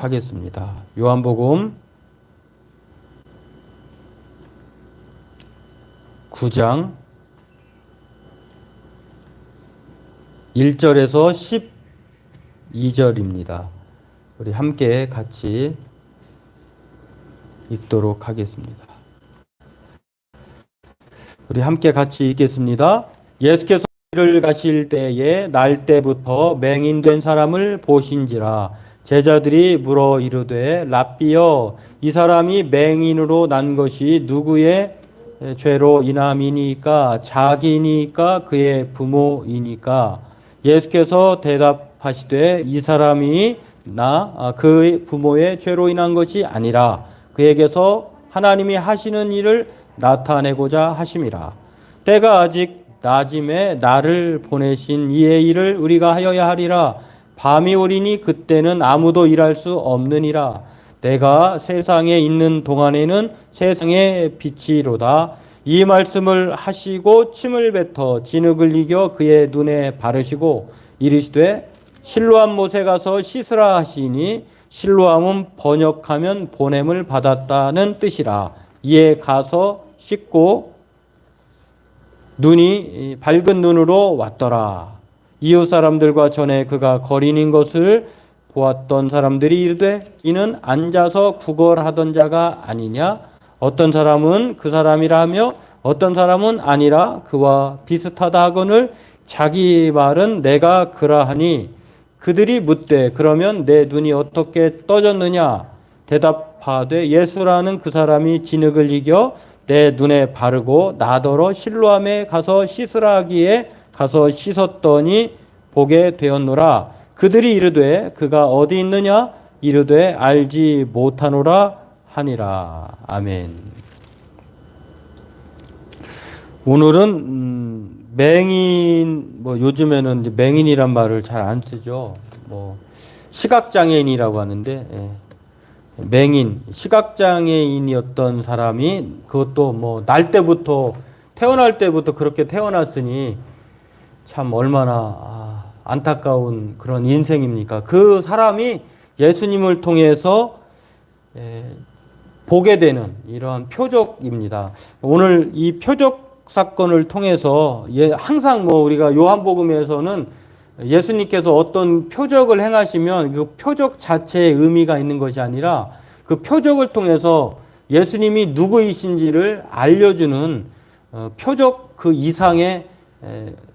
읽도록 하겠습니다. 요한복음 9장 1절에서 12절입니다. 우리 함께 같이 읽도록 하겠습니다. 우리 함께 같이 읽겠습니다. 예수께서 길을 가실 때에 날 때부터 맹인된 사람을 보신지라. 제자들이 물어 이르되 랍비여, 이 사람이 맹인으로 난 것이 누구의 죄로 인함이니까? 자기니까 그의 부모이니까? 예수께서 대답하시되 이 사람이 그의 부모의 죄로 인한 것이 아니라 그에게서 하나님이 하시는 일을 나타내고자 하심이라. 때가 아직 낮임에 나를 보내신 이의 일을 우리가 하여야 하리라. 밤이 오리니 그때는 아무도 일할 수 없느니라. 내가 세상에 있는 동안에는 세상의 빛이로다. 이 말씀을 하시고 침을 뱉어 진흙을 이겨 그의 눈에 바르시고 이르시되 실로암 못에 가서 씻으라 하시니, 실로암은 번역하면 보냄을 받았다는 뜻이라. 이에 가서 씻고 눈이 밝은 눈으로 왔더라. 이웃 사람들과 전에 그가 거린인 것을 보았던 사람들이 이르되 이는 앉아서 구걸하던 자가 아니냐? 어떤 사람은 그 사람이라 하며 어떤 사람은 아니라 그와 비슷하다 하거늘 자기 말은 내가 그러하니, 그들이 묻되 그러면 내 눈이 어떻게 떠졌느냐? 대답하되 예수라는 그 사람이 진흙을 이겨 내 눈에 바르고 나더러 실로암에 가서 씻으라 하기에 가서 씻었더니 보게 되었노라. 그들이 이르되 그가 어디 있느냐? 이르되 알지 못하노라 하니라. 아멘. 오늘은 맹인, 요즘에는 이제 맹인이란 말을 잘 안 쓰죠. 시각장애인이라고 하는데, 맹인, 시각장애인이었던 사람이 그것도 태어날 때부터 그렇게 태어났으니 참 얼마나 안타까운 그런 인생입니까? 그 사람이 예수님을 통해서 보게 되는 이러한 표적입니다. 오늘 이 표적 사건을 통해서 항상 우리가 요한복음에서는 예수님께서 어떤 표적을 행하시면 그 표적 자체에 의미가 있는 것이 아니라 그 표적을 통해서 예수님이 누구이신지를 알려주는 표적 그 이상의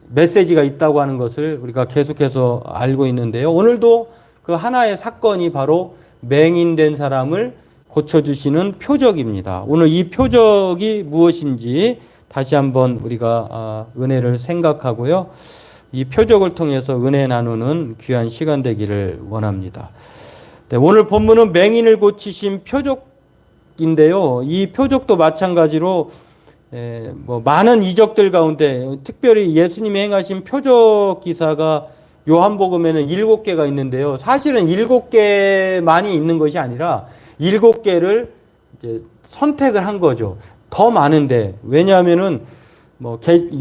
메시지가 있다고 하는 것을 우리가 계속해서 알고 있는데요. 오늘도 그 하나의 사건이 바로 맹인된 사람을 고쳐주시는 표적입니다. 오늘 이 표적이 무엇인지 다시 한번 우리가 은혜를 생각하고요. 이 표적을 통해서 은혜 나누는 귀한 시간 되기를 원합니다. 네, 오늘 본문은 맹인을 고치신 표적인데요. 이 표적도 마찬가지로 많은 이적들 가운데 특별히 예수님이 행하신 표적 기사가 요한복음에는 7개가 있는데요. 사실은 7개만이 있는 것이 아니라 7개를 이제 선택을 한 거죠. 더 많은데, 왜냐하면은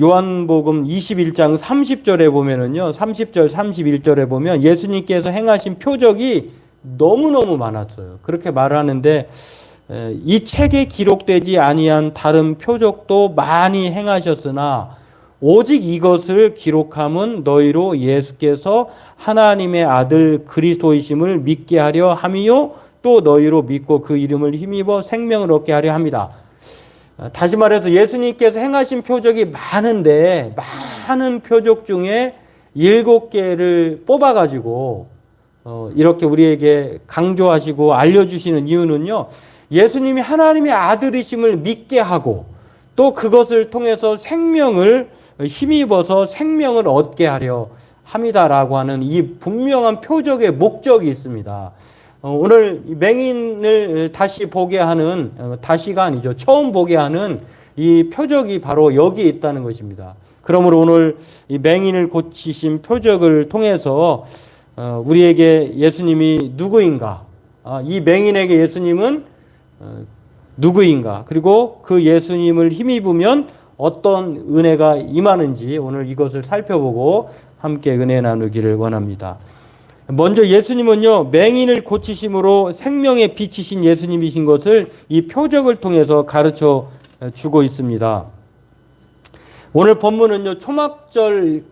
요한복음 21장 30절에 보면은요, 30절, 31절에 보면 예수님께서 행하신 표적이 너무너무 많았어요. 그렇게 말하는데, 이 책에 기록되지 아니한 다른 표적도 많이 행하셨으나 오직 이것을 기록함은 너희로 예수께서 하나님의 아들 그리스도이심을 믿게 하려 함이요 또 너희로 믿고 그 이름을 힘입어 생명을 얻게 하려 합니다. 다시 말해서 예수님께서 행하신 표적이 많은데 많은 표적 중에 7개를 뽑아가지고 이렇게 우리에게 강조하시고 알려주시는 이유는요, 예수님이 하나님의 아들이심을 믿게 하고 또 그것을 통해서 생명을 힘입어서 생명을 얻게 하려 합니다라고 하는 이 분명한 표적의 목적이 있습니다. 오늘 맹인을 다시 보게 하는, 다시가 아니죠, 처음 보게 하는 이 표적이 바로 여기에 있다는 것입니다. 그러므로 오늘 이 맹인을 고치신 표적을 통해서 우리에게 예수님이 누구인가, 이 맹인에게 예수님은 누구인가, 그리고 그 예수님을 힘입으면 어떤 은혜가 임하는지 오늘 이것을 살펴보고 함께 은혜 나누기를 원합니다. 먼저 예수님은요, 맹인을 고치심으로 생명의 빛이신 예수님이신 것을 이 표적을 통해서 가르쳐 주고 있습니다. 오늘 본문은요, 초막절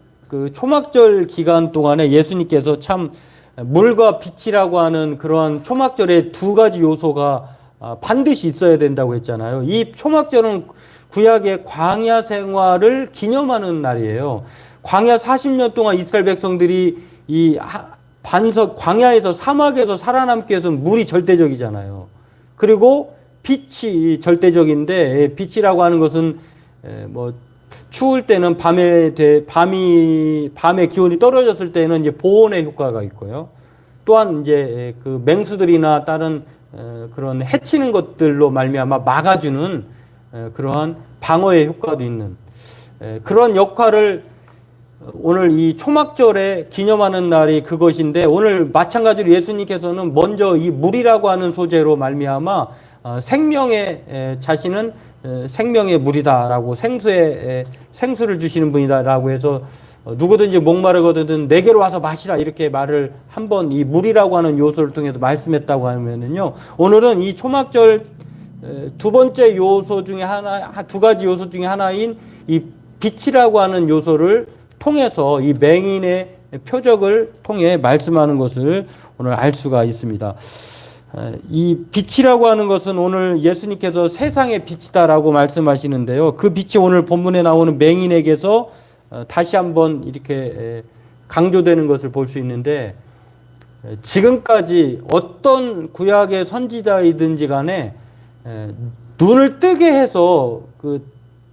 기간 동안에 예수님께서 참 물과 빛이라고 하는 그러한 초막절의 두 가지 요소가 반드시 있어야 된다고 했잖아요. 이 초막절은 구약의 광야 생활을 기념하는 날이에요. 광야 40년 동안 이스라엘 백성들이 이 광야에서 사막에서 살아남기 위해서는 물이 절대적이잖아요. 그리고 빛이 절대적인데, 빛이라고 하는 것은 뭐 추울 때는 밤에 기온이 떨어졌을 때는 이제 보온의 효과가 있고요. 또한 이제 그 맹수들이나 다른 그런 해치는 것들로 말미암아 막아주는 그러한 방어의 효과도 있는 그런 역할을 오늘 이 초막절에 기념하는 날이 그것인데, 오늘 마찬가지로 예수님께서는 먼저 이 물이라고 하는 소재로 말미암아 자신은 생명의 물이다라고 생수를 주시는 분이다라고 해서 누구든지 목마르거든 내게로 와서 마시라 이렇게 말을 한번 이 물이라고 하는 요소를 통해서 말씀했다고 하면은요, 오늘은 이 초막절 두 번째 요소 중에 두 가지 요소 중에 하나인 이 빛이라고 하는 요소를 통해서 이 맹인의 표적을 통해 말씀하는 것을 오늘 알 수가 있습니다. 이 빛이라고 하는 것은 오늘 예수님께서 세상의 빛이다라고 말씀하시는데요. 그 빛이 오늘 본문에 나오는 맹인에게서 다시 한번 이렇게 강조되는 것을 볼 수 있는데, 지금까지 어떤 구약의 선지자이든지 간에 눈을 뜨게 해서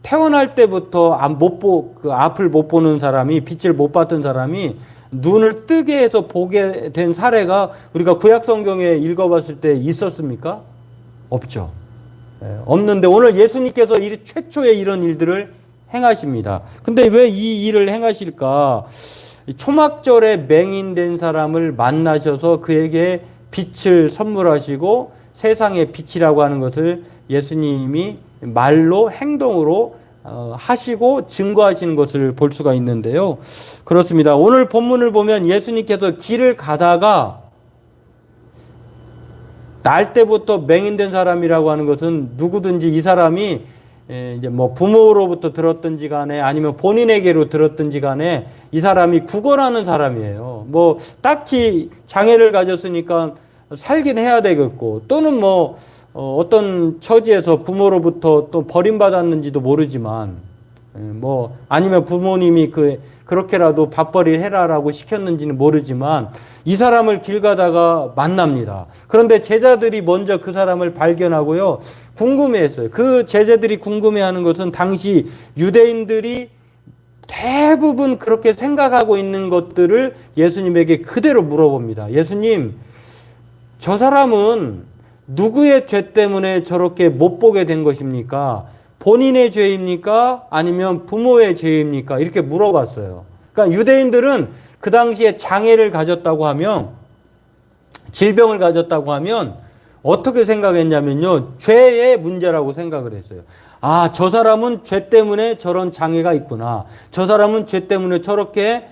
태어날 때부터 앞을 못 보는 사람이, 빛을 못 봤던 사람이 눈을 뜨게 해서 보게 된 사례가 우리가 구약 성경에 읽어봤을 때 있었습니까? 없죠. 없는데 오늘 예수님께서 최초의 이런 일들을 행하십니다. 근데 왜 이 일을 행하실까? 초막절에 맹인된 사람을 만나셔서 그에게 빛을 선물하시고 세상의 빛이라고 하는 것을 예수님이 말로 행동으로 하시고 증거하시는 것을 볼 수가 있는데요. 그렇습니다. 오늘 본문을 보면 예수님께서 길을 가다가 날 때부터 맹인된 사람이라고 하는 것은 누구든지 이 사람이 이제 뭐 부모로부터 들었든지 간에 아니면 본인에게로 들었든지 간에 이 사람이 구걸하는 사람이에요. 뭐 딱히 장애를 가졌으니까 살긴 해야 되겠고, 또는 뭐 어떤 처지에서 부모로부터 또 버림받았는지도 모르지만, 뭐 아니면 부모님이 그렇게라도 밥벌이를 해라라고 시켰는지는 모르지만 이 사람을 길 가다가 만납니다. 그런데 제자들이 먼저 그 사람을 발견하고요, 궁금해했어요. 그 제자들이 궁금해하는 것은 당시 유대인들이 대부분 그렇게 생각하고 있는 것들을 예수님에게 그대로 물어봅니다. 예수님, 저 사람은 누구의 죄 때문에 저렇게 못 보게 된 것입니까? 본인의 죄입니까? 아니면 부모의 죄입니까? 이렇게 물어봤어요. 그러니까 유대인들은 그 당시에 장애를 가졌다고 하면, 질병을 가졌다고 하면 어떻게 생각했냐면요, 죄의 문제라고 생각을 했어요. 아, 저 사람은 죄 때문에 저런 장애가 있구나. 저 사람은 죄 때문에 저렇게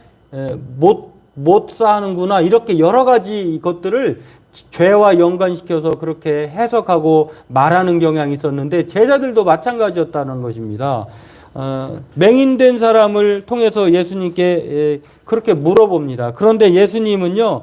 못 사는구나. 이렇게 여러 가지 것들을 죄와 연관시켜서 그렇게 해석하고 말하는 경향이 있었는데, 제자들도 마찬가지였다는 것입니다. 맹인된 사람을 통해서 예수님께 그렇게 물어봅니다. 그런데 예수님은요,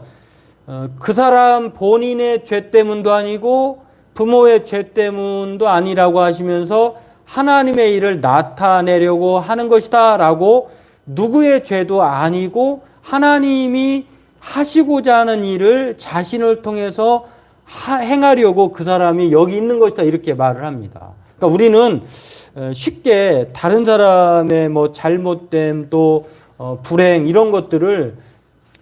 그 사람 본인의 죄 때문도 아니고 부모의 죄 때문도 아니라고 하시면서 하나님의 일을 나타내려고 하는 것이다 라고, 누구의 죄도 아니고 하나님이 하시고자 하는 일을 자신을 통해서 행하려고 그 사람이 여기 있는 것이다 이렇게 말을 합니다. 그러니까 우리는 쉽게 다른 사람의 뭐 잘못됨 또 불행 이런 것들을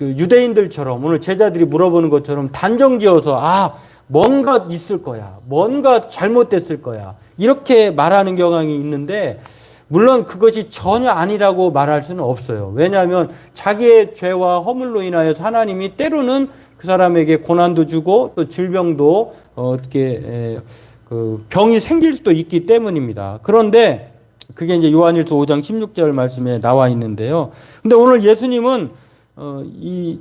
유대인들처럼 오늘 제자들이 물어보는 것처럼 단정지어서 뭔가 있을 거야, 뭔가 잘못됐을 거야 이렇게 말하는 경향이 있는데, 물론 그것이 전혀 아니라고 말할 수는 없어요. 왜냐하면 자기의 죄와 허물로 인하여서 하나님이 때로는 그 사람에게 고난도 주고 또 질병도 병이 생길 수도 있기 때문입니다. 그런데 그게 이제 요한일서 5장 16절 말씀에 나와 있는데요. 근데 오늘 예수님은 이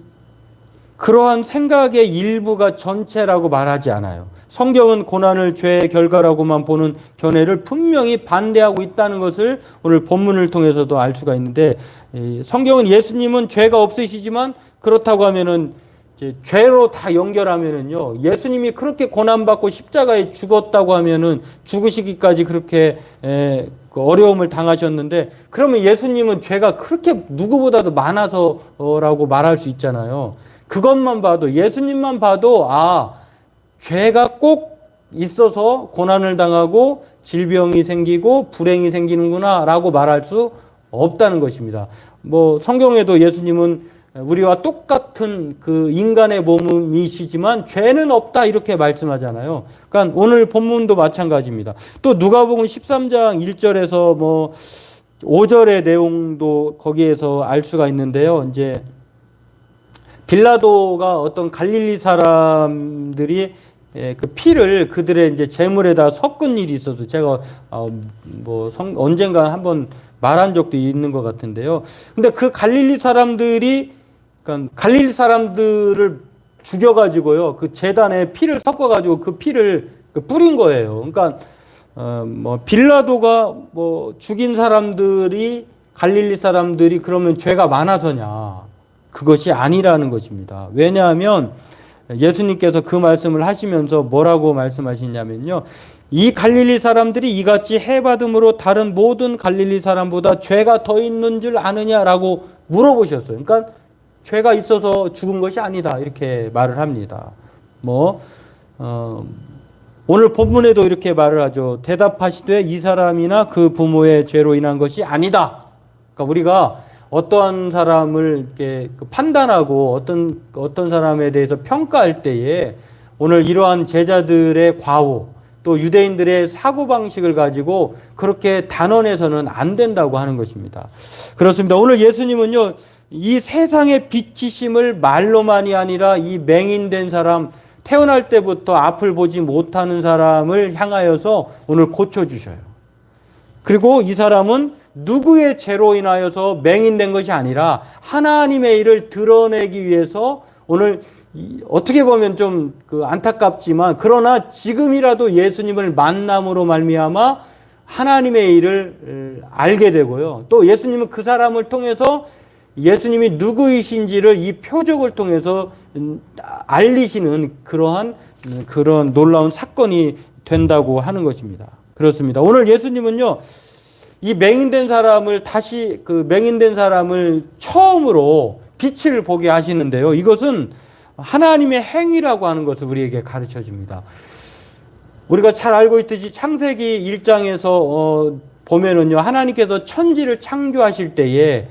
그러한 생각의 일부가 전체라고 말하지 않아요. 성경은 고난을 죄의 결과라고만 보는 견해를 분명히 반대하고 있다는 것을 오늘 본문을 통해서도 알 수가 있는데, 성경은 예수님은 죄가 없으시지만 그렇다고 하면은 이제 죄로 다 연결하면은요, 예수님이 그렇게 고난받고 십자가에 죽었다고 하면은 죽으시기까지 그렇게 어려움을 당하셨는데, 그러면 예수님은 죄가 그렇게 누구보다도 많아서라고 말할 수 있잖아요. 그것만 봐도, 예수님만 봐도 죄가 꼭 있어서 고난을 당하고 질병이 생기고 불행이 생기는구나 라고 말할 수 없다는 것입니다. 성경에도 예수님은 우리와 똑같은 그 인간의 몸이시지만 죄는 없다 이렇게 말씀하잖아요. 그러니까 오늘 본문도 마찬가지입니다. 또 누가복음 13장 1절에서 5절의 내용도 거기에서 알 수가 있는데요. 이제 빌라도가 어떤 갈릴리 사람들이 그 피를 그들의 이제 제물에다 섞은 일이 있어서 제가 언젠가 한번 말한 적도 있는 것 같은데요. 근데 그 갈릴리 사람들이, 그러니까 갈릴리 사람들을 죽여가지고요, 그 제단에 피를 섞어가지고 그 피를 뿌린 거예요. 그러니까 빌라도가 죽인 사람들이, 갈릴리 사람들이 그러면 죄가 많아서냐? 그것이 아니라는 것입니다. 왜냐하면 예수님께서 그 말씀을 하시면서 뭐라고 말씀하시냐면요, 이 갈릴리 사람들이 이같이 해받음으로 다른 모든 갈릴리 사람보다 죄가 더 있는 줄 아느냐라고 물어보셨어요. 그러니까 죄가 있어서 죽은 것이 아니다 이렇게 말을 합니다. 오늘 본문에도 이렇게 말을 하죠. 대답하시되 이 사람이나 그 부모의 죄로 인한 것이 아니다. 그러니까 우리가 어떠한 사람을 이렇게 판단하고 어떤 사람에 대해서 평가할 때에 오늘 이러한 제자들의 과오, 또 유대인들의 사고방식을 가지고 그렇게 단언해서는 안 된다고 하는 것입니다. 그렇습니다. 오늘 예수님은요, 이 세상의 빛이심을 말로만이 아니라 이 맹인된 사람, 태어날 때부터 앞을 보지 못하는 사람을 향하여서 오늘 고쳐주셔요. 그리고 이 사람은 누구의 죄로 인하여서 맹인된 것이 아니라 하나님의 일을 드러내기 위해서 오늘 어떻게 보면 좀 안타깝지만 그러나 지금이라도 예수님을 만남으로 말미암아 하나님의 일을 알게 되고요. 또 예수님은 그 사람을 통해서 예수님이 누구이신지를 이 표적을 통해서 알리시는 그런 놀라운 사건이 된다고 하는 것입니다. 그렇습니다. 오늘 예수님은요, 이 맹인된 사람을 맹인된 사람을 처음으로 빛을 보게 하시는데요. 이것은 하나님의 행위라고 하는 것을 우리에게 가르쳐 줍니다. 우리가 잘 알고 있듯이 창세기 1장에서 보면은요, 하나님께서 천지를 창조하실 때에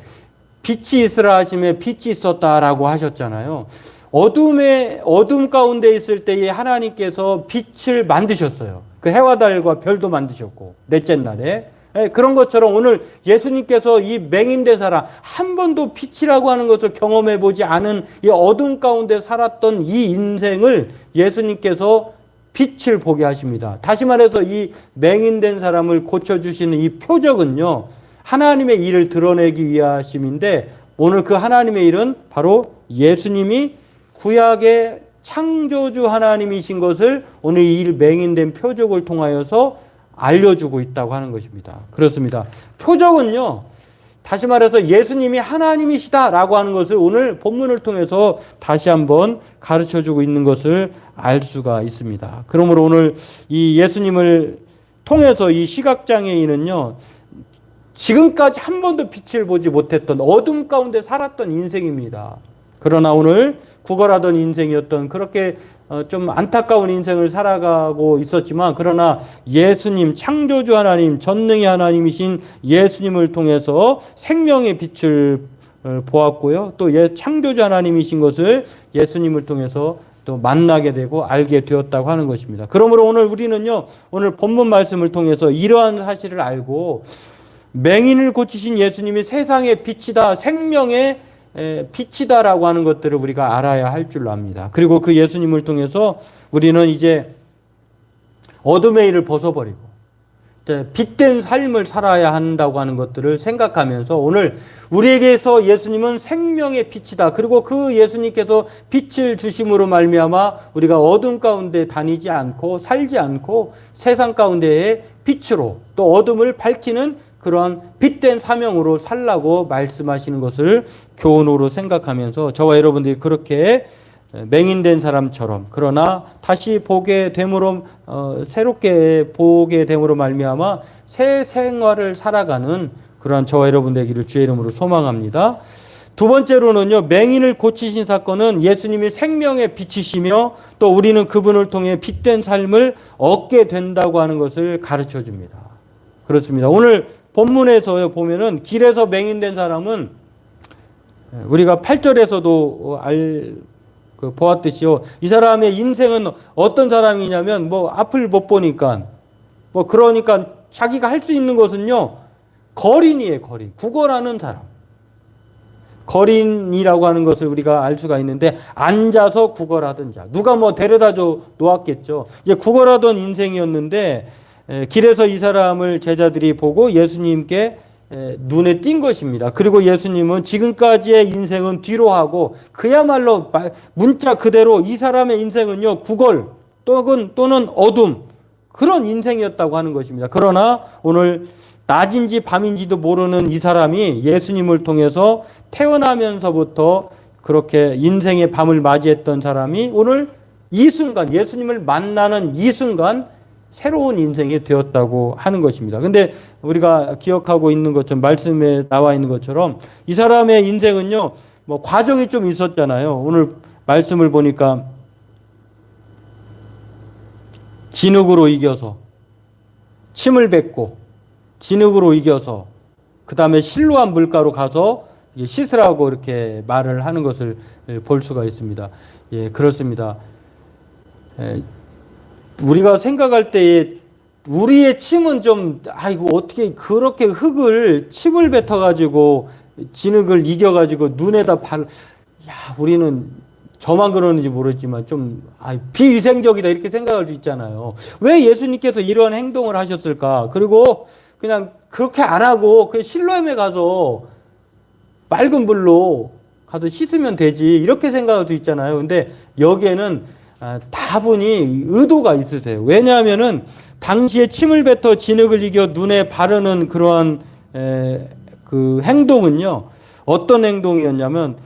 빛이 있으라 하심에 빛이 있었다라고 하셨잖아요. 어둠 가운데 있을 때에 하나님께서 빛을 만드셨어요. 그 해와 달과 별도 만드셨고, 넷째 날에. 그런 것처럼 오늘 예수님께서 이 맹인된 사람, 한 번도 빛이라고 하는 것을 경험해 보지 않은 이 어둠 가운데 살았던 이 인생을 예수님께서 빛을 보게 하십니다. 다시 말해서 이 맹인된 사람을 고쳐주시는 이 표적은요, 하나님의 일을 드러내기 위하심인데, 오늘 그 하나님의 일은 바로 예수님이 구약의 창조주 하나님이신 것을 오늘 이 맹인된 표적을 통하여서 알려주고 있다고 하는 것입니다. 그렇습니다. 표적은요, 다시 말해서 예수님이 하나님이시다라고 하는 것을 오늘 본문을 통해서 다시 한번 가르쳐주고 있는 것을 알 수가 있습니다. 그러므로 오늘 이 예수님을 통해서 이 시각장애인은요, 지금까지 한 번도 빛을 보지 못했던 어둠 가운데 살았던 인생입니다. 그러나 오늘 구걸하던 인생이었던, 그렇게 좀 안타까운 인생을 살아가고 있었지만, 그러나 예수님, 창조주 하나님, 전능의 하나님이신 예수님을 통해서 생명의 빛을 보았고요. 또 창조주 하나님이신 것을 예수님을 통해서 또 만나게 되고 알게 되었다고 하는 것입니다. 그러므로 오늘 우리는요, 오늘 본문 말씀을 통해서 이러한 사실을 알고 맹인을 고치신 예수님이 세상의 빛이다, 생명의 빛이다라고 하는 것들을 우리가 알아야 할 줄로 압니다. 그리고 그 예수님을 통해서 우리는 이제 어둠의 일을 벗어버리고 빛된 삶을 살아야 한다고 하는 것들을 생각하면서 오늘 우리에게서 예수님은 생명의 빛이다. 그리고 그 예수님께서 빛을 주심으로 말미암아 우리가 어둠 가운데 다니지 않고 살지 않고 세상 가운데의 빛으로 또 어둠을 밝히는 그러한 빛된 사명으로 살라고 말씀하시는 것을 교훈으로 생각하면서 저와 여러분들이 그렇게 맹인된 사람처럼 그러나 다시 보게 됨으로 새롭게 보게 됨으로 말미암아 새 생활을 살아가는 그러한 저와 여러분 되기를 주의 이름으로 소망합니다. 두 번째로는요, 맹인을 고치신 사건은 예수님이 생명의 빛이시며 또 우리는 그분을 통해 빛된 삶을 얻게 된다고 하는 것을 가르쳐 줍니다. 그렇습니다. 오늘 본문에서 보면은 길에서 맹인된 사람은 우리가 8절에서도 보았듯이요. 이 사람의 인생은 어떤 사람이냐면 앞을 못 보니까 그러니까 자기가 할 수 있는 것은요. 거린이에요. 거린. 구걸하는 사람. 거린이라고 하는 것을 우리가 알 수가 있는데 앉아서 구걸하던 자. 누가 데려다 줘 놓았겠죠. 이제 구걸하던 인생이었는데 길에서 이 사람을 제자들이 보고 예수님께 눈에 띈 것입니다. 그리고 예수님은 지금까지의 인생은 뒤로 하고 그야말로 문자 그대로 이 사람의 인생은요 구걸 또는 어둠 그런 인생이었다고 하는 것입니다. 그러나 오늘 낮인지 밤인지도 모르는 이 사람이 예수님을 통해서 태어나면서부터 그렇게 인생의 밤을 맞이했던 사람이 오늘 이 순간 예수님을 만나는 이 순간 새로운 인생이 되었다고 하는 것입니다. 근데 우리가 기억하고 있는 것처럼 말씀에 나와 있는 것처럼 이 사람의 인생은요, 과정이 좀 있었잖아요. 오늘 말씀을 보니까 진흙으로 이겨서 침을 뱉고 진흙으로 이겨서 그 다음에 실로암 물가로 가서 씻으라고 이렇게 말을 하는 것을 볼 수가 있습니다. 예, 그렇습니다. 우리가 생각할 때에 우리의 침은 이거 어떻게 그렇게 침을 뱉어가지고 진흙을 이겨가지고 눈에다 우리는 저만 그러는지 모르지만 비위생적이다 이렇게 생각할 수 있잖아요. 왜 예수님께서 이런 행동을 하셨을까? 그리고 그냥 그렇게 안 하고 그 실로암에 가서 맑은 물로 가서 씻으면 되지 이렇게 생각할 수 있잖아요. 근데 여기에는 다분히 의도가 있으세요. 왜냐하면은 당시에 침을 뱉어 진흙을 이겨 눈에 바르는 그러한 그 행동은요. 어떤 행동이었냐면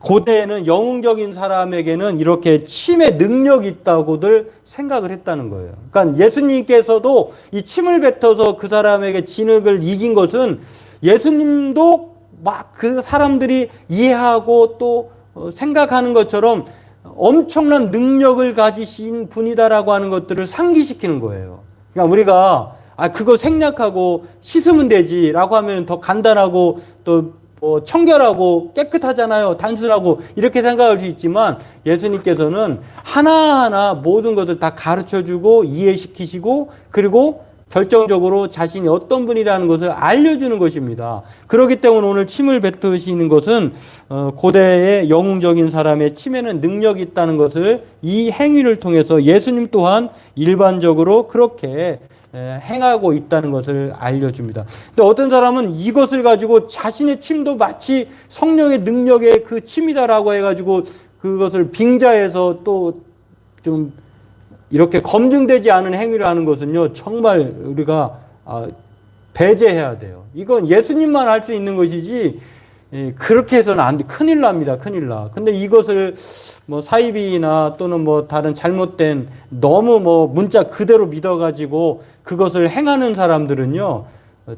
고대에는 영웅적인 사람에게는 이렇게 침의 능력이 있다고들 생각을 했다는 거예요. 그러니까 예수님께서도 이 침을 뱉어서 그 사람에게 진흙을 이긴 것은 예수님도 막 그 사람들이 이해하고 또 생각하는 것처럼 엄청난 능력을 가지신 분이다라고 하는 것들을 상기시키는 거예요. 그러니까 우리가 그거 생략하고 씻으면 되지라고 하면 더 간단하고 또 청결하고 깨끗하잖아요. 단순하고 이렇게 생각할 수 있지만 예수님께서는 하나하나 모든 것을 다 가르쳐주고 이해시키시고 그리고 결정적으로 자신이 어떤 분이라는 것을 알려주는 것입니다. 그렇기 때문에 오늘 침을 뱉으시는 것은 고대의 영웅적인 사람의 침에는 능력이 있다는 것을 이 행위를 통해서 예수님 또한 일반적으로 그렇게 행하고 있다는 것을 알려줍니다. 근데 어떤 사람은 이것을 가지고 자신의 침도 마치 성령의 능력의 그 침이다라고 해가지고 그것을 빙자해서 또 좀 이렇게 검증되지 않은 행위를 하는 것은요, 정말 우리가 배제해야 돼요. 이건 예수님만 할 수 있는 것이지, 그렇게 해서는 안 돼. 큰일 납니다. 큰일 나. 근데 이것을 사이비나 또는 다른 잘못된 너무 문자 그대로 믿어가지고 그것을 행하는 사람들은요,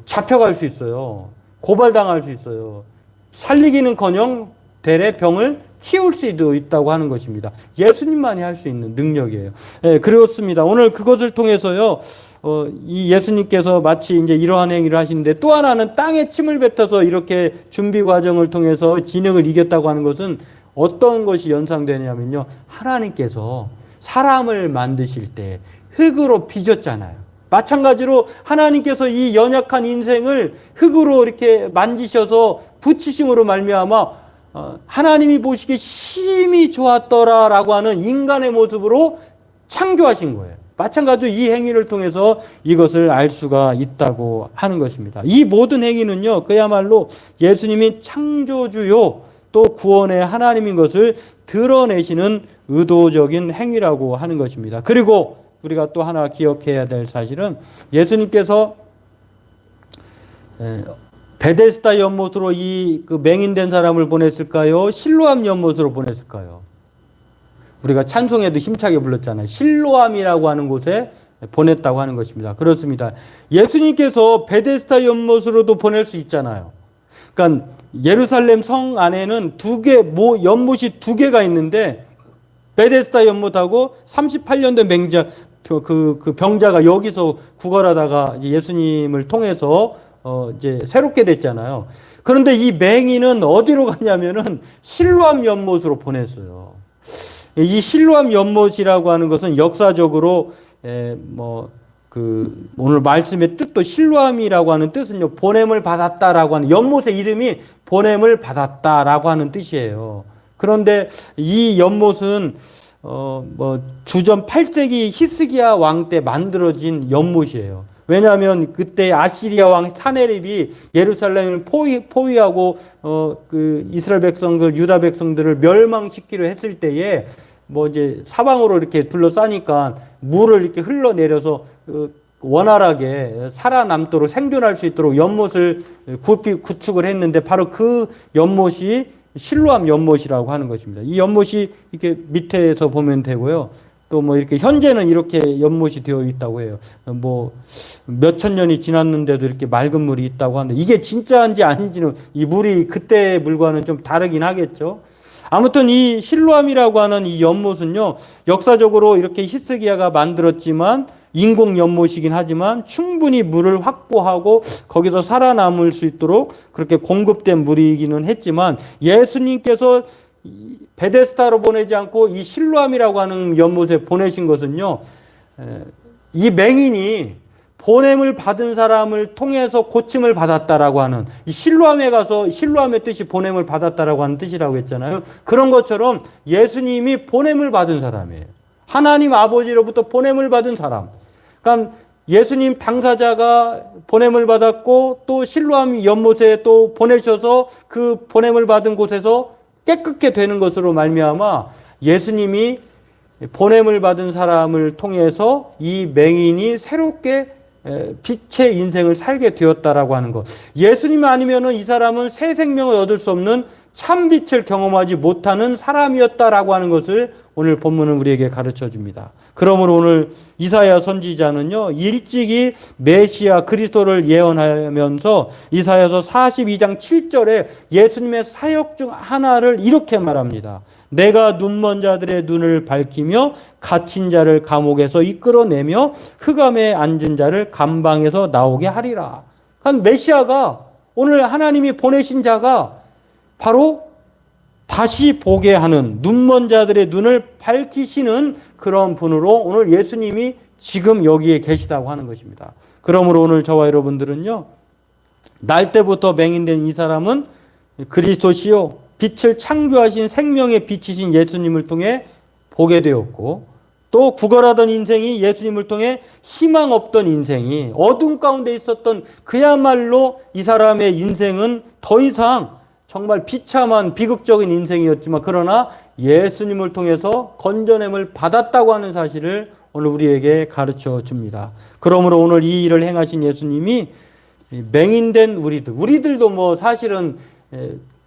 잡혀갈 수 있어요. 고발당할 수 있어요. 살리기는커녕 대래 병을 키울 수도 있다고 하는 것입니다. 예수님만이 할 수 있는 능력이에요. 예, 그렇습니다. 오늘 그것을 통해서요, 이 예수님께서 마치 이제 이러한 행위를 하시는데 또 하나는 땅에 침을 뱉어서 이렇게 준비 과정을 통해서 진흙을 이겼다고 하는 것은 어떤 것이 연상되냐면요. 하나님께서 사람을 만드실 때 흙으로 빚었잖아요. 마찬가지로 하나님께서 이 연약한 인생을 흙으로 이렇게 만지셔서 붙이심으로 말미암아 하나님이 보시기에 심히 좋았더라라고 하는 인간의 모습으로 창조하신 거예요. 마찬가지로 이 행위를 통해서 이것을 알 수가 있다고 하는 것입니다. 이 모든 행위는요, 그야말로 예수님이 창조주요 또 구원의 하나님인 것을 드러내시는 의도적인 행위라고 하는 것입니다. 그리고 우리가 또 하나 기억해야 될 사실은 예수님께서 베데스다 연못으로 그 맹인된 사람을 보냈을까요? 실로암 연못으로 보냈을까요? 우리가 찬송에도 힘차게 불렀잖아요. 실로암이라고 하는 곳에 보냈다고 하는 것입니다. 그렇습니다. 예수님께서 베데스다 연못으로도 보낼 수 있잖아요. 그러니까 예루살렘 성 안에는 연못이 두 개가 있는데 베데스다 연못하고 38년 된 그 병자가 여기서 구걸하다가 예수님을 통해서 이제 새롭게 됐잖아요. 그런데 이 맹인은 어디로 갔냐면은 실로암 연못으로 보냈어요. 이 실로암 연못이라고 하는 것은 역사적으로 오늘 말씀의 뜻도 실로암이라고 하는 뜻은요, 보냄을 받았다라고 하는, 연못의 이름이 보냄을 받았다라고 하는 뜻이에요. 그런데 이 연못은 주전 8세기 히스기야 왕 때 만들어진 연못이에요. 왜냐하면 그때 아시리아 왕 사네립이 예루살렘을 포위하고 그 이스라엘 백성들, 유다 백성들을 멸망시키려 했을 때에 이제 사방으로 이렇게 둘러싸니까 물을 이렇게 흘러내려서 원활하게 살아남도록 생존할 수 있도록 연못을 구축을 했는데 바로 그 연못이 실로암 연못이라고 하는 것입니다. 이 연못이 이렇게 밑에서 보면 되고요. 또 이렇게 현재는 이렇게 연못이 되어 있다고 해요. 몇천 년이 지났는데도 이렇게 맑은 물이 있다고 하는데 이게 진짜인지 아닌지는 이 물이 그때 물과는 좀 다르긴 하겠죠. 아무튼 이 실로암이라고 하는 이 연못은요, 역사적으로 이렇게 히스기야가 만들었지만 인공 연못이긴 하지만 충분히 물을 확보하고 거기서 살아남을 수 있도록 그렇게 공급된 물이기는 했지만 예수님께서 베데스다로 보내지 않고 이 실로암이라고 하는 연못에 보내신 것은요, 이 맹인이 보냄을 받은 사람을 통해서 고침을 받았다라고 하는, 이 실로암에 가서, 실로암의 뜻이 보냄을 받았다라고 하는 뜻이라고 했잖아요. 그런 것처럼 예수님이 보냄을 받은 사람이에요. 하나님 아버지로부터 보냄을 받은 사람. 그러니까 예수님 당사자가 보냄을 받았고 또 실로암 연못에 또 보내셔서 그 보냄을 받은 곳에서 깨끗게 되는 것으로 말미암아 예수님이 보냄을 받은 사람을 통해서 이 맹인이 새롭게 빛의 인생을 살게 되었다라고 하는 것. 예수님 아니면은 이 사람은 새 생명을 얻을 수 없는 참 빛을 경험하지 못하는 사람이었다라고 하는 것을 오늘 본문은 우리에게 가르쳐 줍니다. 그러므로 오늘 이사야 선지자는요, 일찍이 메시아 그리스도를 예언하면서 이사야서 42장 7절에 예수님의 사역 중 하나를 이렇게 말합니다. 내가 눈먼 자들의 눈을 밝히며 갇힌 자를 감옥에서 이끌어내며 흑암에 앉은 자를 감방에서 나오게 하리라. 그러니까 메시아가, 오늘 하나님이 보내신 자가 바로 다시 보게 하는, 눈먼 자들의 눈을 밝히시는 그런 분으로 오늘 예수님이 지금 여기에 계시다고 하는 것입니다. 그러므로 오늘 저와 여러분들은요, 날 때부터 맹인된 이 사람은 그리스도시요 빛을 창조하신 생명의 빛이신 예수님을 통해 보게 되었고, 또 구걸하던 인생이 예수님을 통해 희망 없던 인생이, 어둠 가운데 있었던 그야말로 이 사람의 인생은 더 이상 정말 비참한 비극적인 인생이었지만 그러나 예수님을 통해서 건져냄을 받았다고 하는 사실을 오늘 우리에게 가르쳐 줍니다. 그러므로 오늘 이 일을 행하신 예수님이 맹인된 우리들도 사실은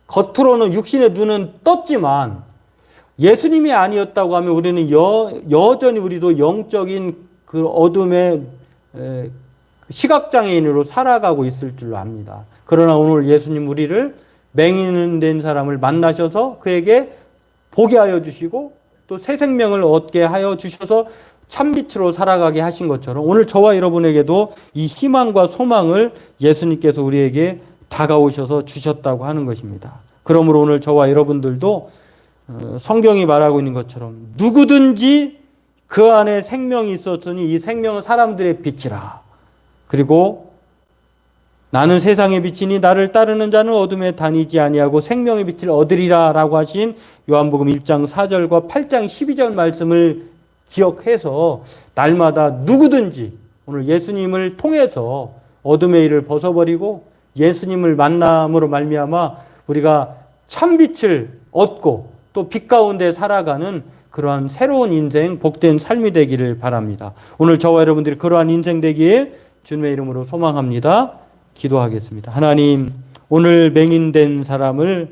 겉으로는 육신의 눈은 떴지만 예수님이 아니었다고 하면 우리는 여전히 우리도 영적인 그 어둠의 시각장애인으로 살아가고 있을 줄로 압니다. 그러나 오늘 예수님 우리를 맹인된 사람을 만나셔서 그에게 보게 하여 주시고 또 새 생명을 얻게 하여 주셔서 참빛으로 살아가게 하신 것처럼 오늘 저와 여러분에게도 이 희망과 소망을 예수님께서 우리에게 다가오셔서 주셨다고 하는 것입니다. 그러므로 오늘 저와 여러분들도 성경이 말하고 있는 것처럼 누구든지 그 안에 생명이 있었으니 이 생명은 사람들의 빛이라. 그리고 나는 세상의 빛이니 나를 따르는 자는 어둠에 다니지 아니하고 생명의 빛을 얻으리라 라고 하신 요한복음 1장 4절과 8장 12절 말씀을 기억해서 날마다 누구든지 오늘 예수님을 통해서 어둠의 일을 벗어버리고 예수님을 만남으로 말미암아 우리가 참빛을 얻고 또 빛 가운데 살아가는 그러한 새로운 인생, 복된 삶이 되기를 바랍니다. 오늘 저와 여러분들이 그러한 인생 되기에 주님의 이름으로 소망합니다. 기도하겠습니다. 하나님, 오늘 맹인된 사람을